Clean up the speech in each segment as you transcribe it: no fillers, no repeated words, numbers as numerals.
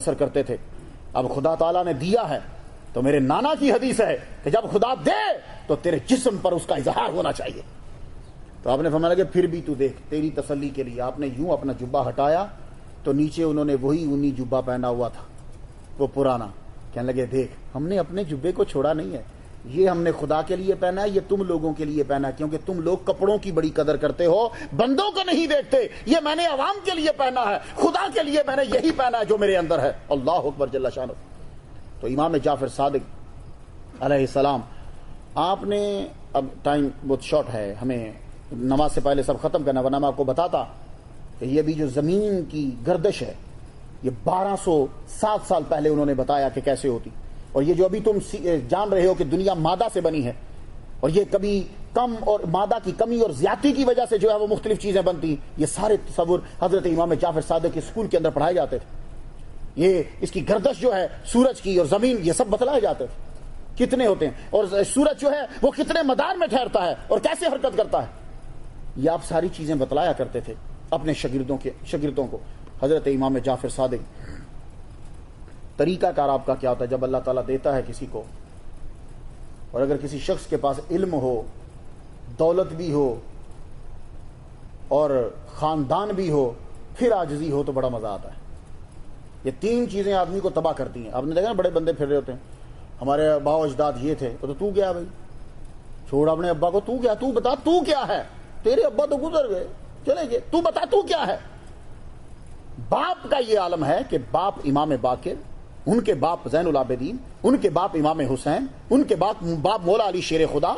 اثر کرتے تھے. اب خدا تعالیٰ نے دیا ہے تو میرے نانا کی حدیث ہے کہ جب خدا دے تو تیرے جسم پر اس کا اظہار ہونا چاہیے. تو آپ نے فرمایا کہ پھر بھی تو دیکھ, تیری تسلی کے لیے آپ نے یوں اپنا جبہ ہٹایا تو نیچے انہوں نے وہی اونی جبہ پہنا ہوا تھا, وہ پرانا. کہنے لگے دیکھ ہم نے اپنے جبے کو چھوڑا نہیں ہے, یہ ہم نے خدا کے لیے پہنا ہے, یہ تم لوگوں کے لیے پہنا ہے, کیونکہ تم لوگ کپڑوں کی بڑی قدر کرتے ہو, بندوں کو نہیں دیکھتے. یہ میں نے عوام کے لیے پہنا ہے, خدا کے لیے میں نے یہی پہنا ہے جو میرے اندر ہے. اللہ اکبر جل شانہ. تو امام جعفر صادق علیہ السلام, آپ نے, اب ٹائم بہت شارٹ ہے, ہمیں نماز سے پہلے سب ختم کرنا, ورنہ میں آپ کو بتاتا کہ یہ بھی جو زمین کی گردش ہے یہ 1207 سال پہلے انہوں نے بتایا کہ کیسے ہوتی. اور یہ جو ابھی تم جان رہے ہو کہ دنیا مادہ سے بنی ہے, اور یہ کبھی کم اور مادہ کی کمی اور زیادتی کی وجہ سے جو ہے وہ مختلف چیزیں بنتی, یہ سارے تصور حضرت امام جعفر صادق کے اسکول کے اندر پڑھائے جاتے تھے. یہ اس کی گردش جو ہے سورج کی اور زمین, یہ سب بتلائے جاتے تھے کتنے ہوتے ہیں, اور سورج جو ہے وہ کتنے مدار میں ٹھہرتا ہے اور کیسے حرکت کرتا ہے. یہ آپ ساری چیزیں بتلایا کرتے تھے اپنے شاگردوں کو. حضرت امام جعفر صادق, طریقہ کار آپ کا کیا ہوتا ہے جب اللہ تعالیٰ دیتا ہے کسی کو, اور اگر کسی شخص کے پاس علم ہو, دولت بھی ہو اور خاندان بھی ہو, پھر عاجزی ہو, تو بڑا مزہ آتا ہے. یہ تین چیزیں آدمی کو تباہ کرتی ہیں. آپ نے دیکھا نا بڑے بندے پھر رہے ہوتے ہیں, ہمارے ابا و اجداد یہ تھے, تو کیا بھائی, چھوڑ اپنے ابا کو, تو کیا, تو بتا تو کیا ہے, تیرے ابا تو گزر گئے چلے گئے, تو بتا تو کیا ہے. باپ کا یہ عالم ہے کہ باپ امام باقر, ان کے باپ زین العابدین, ان کے باپ امام حسین, ان کے باپ مولا علی شیر خدا.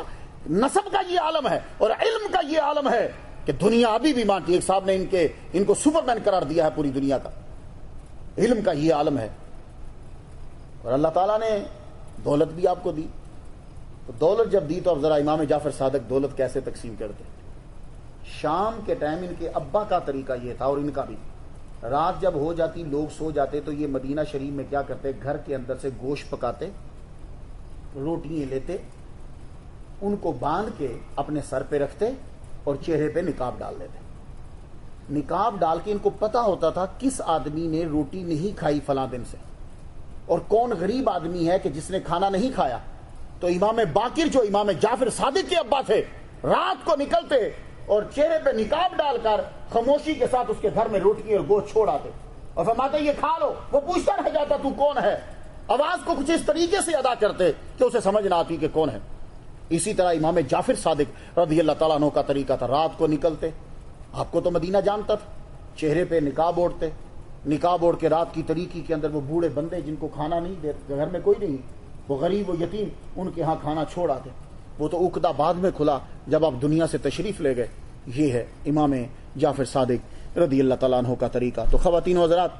نسب کا یہ عالم ہے, اور علم کا یہ عالم ہے کہ دنیا ابھی بھی مانتی ہے. ایک صاحب نے ان کو سپر مین قرار دیا ہے پوری دنیا کا. علم کا یہ عالم ہے. اور اللہ تعالیٰ نے دولت بھی آپ کو دی, تو دولت جب دی تو اب ذرا امام جعفر صادق دولت کیسے تقسیم کرتے. شام کے ٹائم ان کے ابا کا طریقہ یہ تھا, اور ان کا بھی, رات جب ہو جاتی لوگ سو جاتے تو یہ مدینہ شریف میں کیا کرتے, گھر کے اندر سے گوشت پکاتے, روٹیاں لیتے, ان کو باندھ کے اپنے سر پہ رکھتے اور چہرے پہ نقاب ڈال دیتے. نقاب ڈال کے ان کو پتا ہوتا تھا کس آدمی نے روٹی نہیں کھائی فلاں دن سے, اور کون غریب آدمی ہے کہ جس نے کھانا نہیں کھایا. تو امام باقر جو امام جعفر صادق کے ابا تھے, رات کو نکلتے اور چہرے پہ نقاب ڈال کر خاموشی کے ساتھ اس کے گھر میں روٹی اور گوشت چھوڑ آتے اور فرماتے یہ کھا لو. وہ پوچھتا رہ جاتا تو کون ہے, آواز کو کچھ اس طریقے سے ادا کرتے کہ اسے سمجھ نہ آتی کہ کون ہے. اسی طرح امام جعفر صادق رضی اللہ تعالیٰ عنہ کا طریقہ تھا, رات کو نکلتے, آپ کو تو مدینہ جانتا تھا, چہرے پہ نقاب اوڑھتے, نقاب اوڑھ کے رات کی طریقے کے اندر وہ بوڑھے بندے جن کو کھانا نہیں دیتے, گھر میں کوئی نہیں, وہ غریب و یتیم, ان کے ہاں کھانا چھوڑ آتے. وہ تو عقدہ بعد میں کھلا جب آپ دنیا سے تشریف لے گئے. یہ ہے امام جعفر صادق رضی اللہ تعالیٰ عنہ کا طریقہ. تو خواتین و حضرات,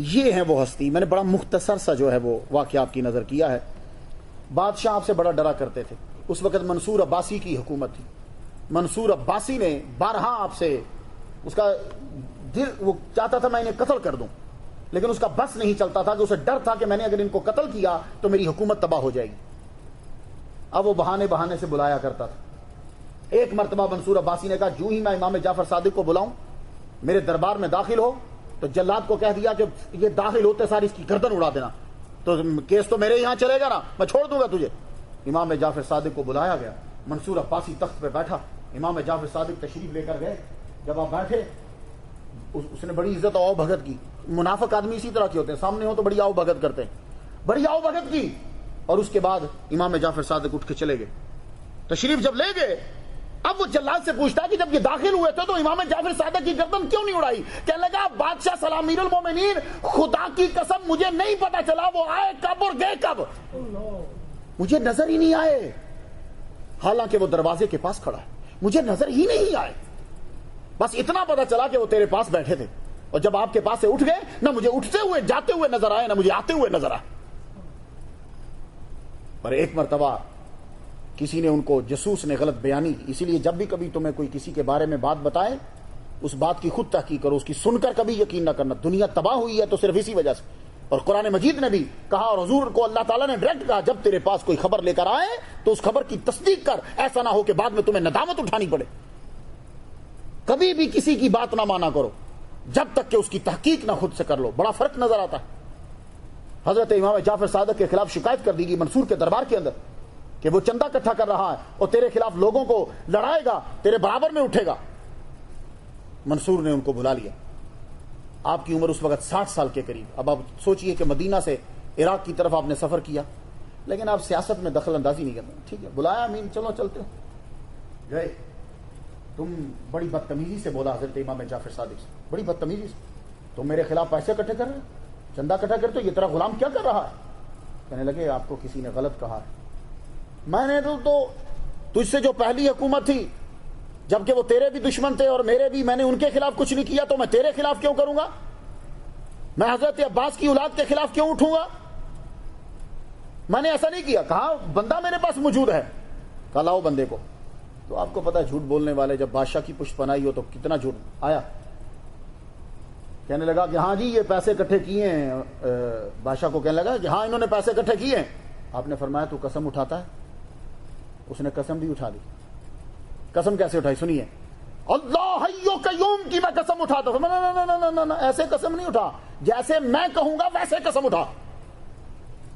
یہ ہیں وہ ہستی. میں نے بڑا مختصر سا جو ہے وہ واقعہ آپ کی نظر کیا ہے. بادشاہ آپ سے بڑا ڈرا کرتے تھے. اس وقت منصور عباسی کی حکومت تھی. منصور عباسی نے بارہا آپ سے, اس کا دل وہ چاہتا تھا میں انہیں قتل کر دوں, لیکن اس کا بس نہیں چلتا تھا, کہ اسے ڈر تھا کہ میں نے اگر ان کو قتل کیا تو میری حکومت تباہ ہو جائے گی. اب وہ بہانے سے بلایا کرتا تھا. ایک مرتبہ منصور عباسی نے کہا جو ہی میں امام جعفر صادق کو بلاؤں, میرے دربار میں داخل ہو, تو جلاد کو کہہ دیا کہ یہ داخل ہوتے ساری اس کی گردن اڑا دینا, تو کیس تو میرے یہاں چلے گا نا, میں چھوڑ دوں گا تجھے. امام جعفر صادق کو بلایا گیا, منصور عباسی تخت پہ بیٹھا, امام جعفر صادق تشریف لے کر گئے. جب آپ بیٹھے, اس نے بڑی عزت آؤ بھگت کی. منافق آدمی اسی طرح کے ہوتے ہیں, سامنے ہو تو بڑی آؤ بھگت کرتے ہیں, بڑی آؤ بھگت کی. اور اس کے بعد امام جعفر صادق اٹھ کے چلے گئے. تشریف جب لے گئے, اب وہ جلاد سے پوچھتا ہے کہ جب یہ داخل ہوئے تھے تو امام جعفر صادق کی گردن کیوں نہیں اڑائی. کہنے لگا بادشاہ سلام امیر المومنین, خدا کی قسم مجھے نہیں پتا چلا وہ آئے کب اور گئے کب, مجھے نظر ہی نہیں آئے. حالانکہ وہ دروازے کے پاس کھڑا ہے, مجھے نظر ہی نہیں آئے. بس اتنا پتا چلا کہ وہ تیرے پاس بیٹھے تھے, اور جب آپ کے پاس سے اٹھ گئے, نہ مجھے اٹھتے ہوئے جاتے ہوئے نظر آئے, نہ مجھے آتے ہوئے نظر آئے. پر ایک مرتبہ کسی نے ان کو, جاسوس نے غلط بیانی کی. اسی لیے جب بھی کبھی تمہیں کوئی کسی کے بارے میں بات بتائے, اس بات کی خود تحقیق کرو, اس کی سن کر کبھی یقین نہ کرنا. دنیا تباہ ہوئی ہے تو صرف اسی وجہ سے. اور قرآن مجید نے بھی کہا, اور حضور کو اللہ تعالیٰ نے ڈائریکٹ کہا, جب تیرے پاس کوئی خبر لے کر آئے تو اس خبر کی تصدیق کر, ایسا نہ ہو کہ بعد میں تمہیں ندامت اٹھانی پڑے. کبھی بھی کسی کی بات نہ مانا کرو جب تک کہ اس کی تحقیق نہ خود سے کر لو. بڑا فرق نظر آتا ہے. حضرت امام جعفر صادق کے خلاف شکایت کر دی گئی منصور کے دربار کے اندر کہ وہ چندہ اکٹھا کر رہا ہے اور تیرے خلاف لوگوں کو لڑائے گا، تیرے برابر میں اٹھے گا۔ منصور نے ان کو بلا لیا۔ آپ کی عمر اس وقت 60 سال کے قریب۔ اب آپ سوچئے کہ مدینہ سے عراق کی طرف آپ نے سفر کیا، لیکن آپ سیاست میں دخل اندازی نہیں کرتے۔ ٹھیک ہے، بلایا امین، چلو چلتے ہو، گئے۔ تم بڑی بدتمیزی سے بولا حضرت امام جعفر صادق سے، بڑی بدتمیزی سے، تم میرے خلاف پیسے اکٹھے کر رہے ہو، چندہ اکٹھا کرتے ہو، یہ تیرا غلام کیا کر رہا ہے؟ کہنے لگے آپ کو کسی نے غلط کہا ہے، میں نے تو تجھ سے جو پہلی حکومت تھی، جبکہ وہ تیرے بھی دشمن تھے اور میرے بھی، میں نے ان کے خلاف کچھ نہیں کیا، تو میں تیرے خلاف کیوں کروں گا؟ میں حضرت عباس کی اولاد کے خلاف کیوں اٹھوں گا؟ میں نے ایسا نہیں کیا۔ کہا بندہ میرے پاس موجود ہے، کہا لاؤ بندے کو۔ تو آپ کو پتا جھوٹ بولنے والے جب بادشاہ کی پشت پناہی ہو تو کتنا جھوٹ۔ آیا، کہنے لگا کہ ہاں جی یہ پیسے اکٹھے کیے ہیں۔ بادشاہ کو کہنے لگا کہ ہاں انہوں نے پیسے اکٹھے کیے ہیں۔ آپ نے فرمایا تو قسم اٹھاتا ہے؟ اس نے قسم بھی اٹھا لی۔ قسم کیسے اٹھائی سنیے، اللہ حی و قیوم کی میں قسم اٹھاتا ہوں۔ نہ ایسے قسم نہیں اٹھا، جیسے میں کہوں گا ویسے قسم اٹھا۔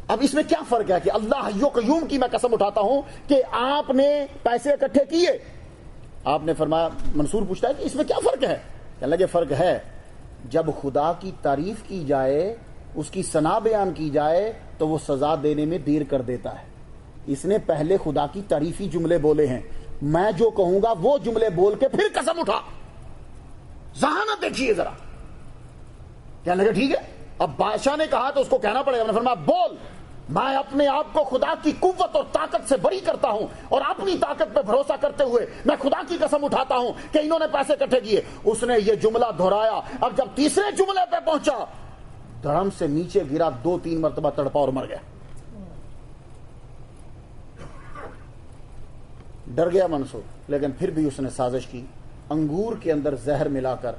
اب اس میں کیا فرق ہے کہ اللہ حی و قیوم کی میں قسم اٹھاتا ہوں کہ آپ نے پیسے اکٹھے کیے؟ آپ نے فرمایا، منصور پوچھتا ہے کہ اس میں کیا فرق ہے؟ کہنے لگے فرق ہے، جب خدا کی تعریف کی جائے، اس کی ثنا بیان کی جائے تو وہ سزا دینے میں دیر کر دیتا ہے۔ اس نے پہلے خدا کی تعریفی جملے بولے ہیں، میں جو کہوں گا وہ جملے بول کے پھر قسم اٹھا۔ ذہانت دیکھیے ذرا۔ کہنے لگے ٹھیک ہے۔ اب بادشاہ نے کہا تو اس کو کہنا پڑے گا۔ نے فرمایا بول، میں اپنے آپ کو خدا کی قوت اور طاقت سے بری کرتا ہوں اور اپنی طاقت پہ بھروسہ کرتے ہوئے میں خدا کی قسم اٹھاتا ہوں کہ انہوں نے پیسے اکٹھے کیے۔ اس نے یہ جملہ دہرایا۔ اب جب تیسرے جملے پہ پہنچا، دھڑم سے نیچے گرا، 2-3 مرتبہ تڑپا اور مر گیا۔ ڈر گیا منصور، لیکن پھر بھی اس نے سازش کی۔ انگور کے اندر زہر ملا کر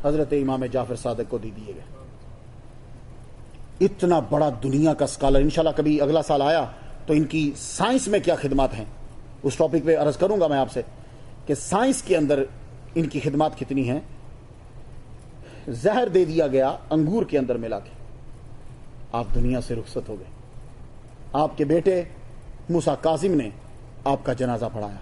حضرت امام جعفر صادق کو دے دیے گئے۔ اتنا بڑا دنیا کا اسکالر، انشاءاللہ کبھی اگلا سال آیا تو ان کی سائنس میں کیا خدمات ہیں اس ٹاپک پہ عرض کروں گا میں آپ سے کہ سائنس کے اندر ان کی خدمات کتنی ہیں۔ زہر دے دیا گیا انگور کے اندر ملا کے، آپ دنیا سے رخصت ہو گئے۔ آپ کے بیٹے موسیٰ کاظم نے آپ کا جنازہ پڑھایا،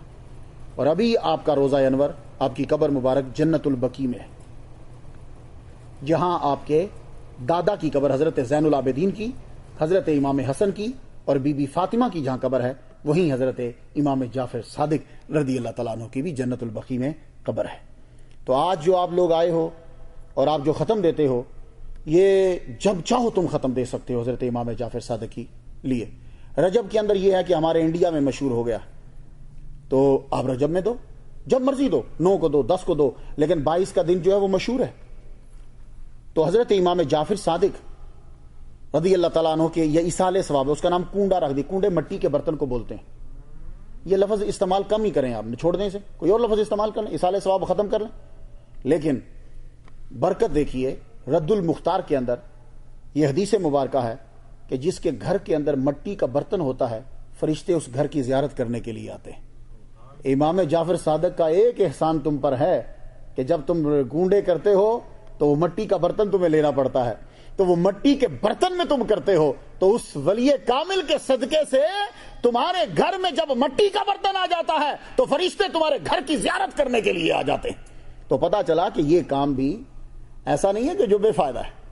اور ابھی آپ کا روضہ انور، آپ کی قبر مبارک جنت البقیع میں ہے، جہاں آپ کے دادا کی قبر حضرت زین العابدین کی، حضرت امام حسن کی اور بی بی فاطمہ کی جہاں قبر ہے، وہیں حضرت امام جعفر صادق رضی اللہ تعالیٰ عنہ کی بھی جنت البقیع میں قبر ہے۔ تو آج جو آپ لوگ آئے ہو اور آپ جو ختم دیتے ہو، یہ جب چاہو تم ختم دے سکتے ہو حضرت امام جعفر صادق کی لیے۔ رجب کے اندر یہ ہے کہ ہمارے انڈیا میں مشہور ہو گیا، تو آپ رجب میں دو، جب مرضی دو، 9 کو دو، 10 کو دو، لیکن 22 کا دن جو ہے وہ مشہور ہے۔ تو حضرت امام جعفر صادق رضی اللہ تعالیٰ عنہ کے یہ اصال ثواب ہے، اس کا نام کونڈا رکھ دی۔ کونڈے مٹی کے برتن کو بولتے ہیں۔ یہ لفظ استعمال کم ہی کریں، آپ نے چھوڑ دیں اسے، کوئی اور لفظ استعمال کر لیں، اصال ثواب ختم کر لیں۔ لیکن برکت دیکھیے، رد المختار کے اندر یہ حدیث مبارکہ ہے کہ جس کے گھر کے اندر مٹی کا برتن ہوتا ہے، فرشتے اس گھر کی زیارت کرنے کے لیے آتے ہیں۔ امام جعفر صادق کا ایک احسان تم پر ہے کہ جب تم گونڈے کرتے ہو تو وہ مٹی کا برتن تمہیں لینا پڑتا ہے، تو وہ مٹی کے برتن میں تم کرتے ہو، تو اس ولی کامل کے صدقے سے تمہارے گھر میں جب مٹی کا برتن آ جاتا ہے تو فرشتے تمہارے گھر کی زیارت کرنے کے لیے آ جاتے ہیں۔ تو پتا چلا کہ یہ کام بھی ایسا نہیں ہے کہ جو بے فائدہ ہے۔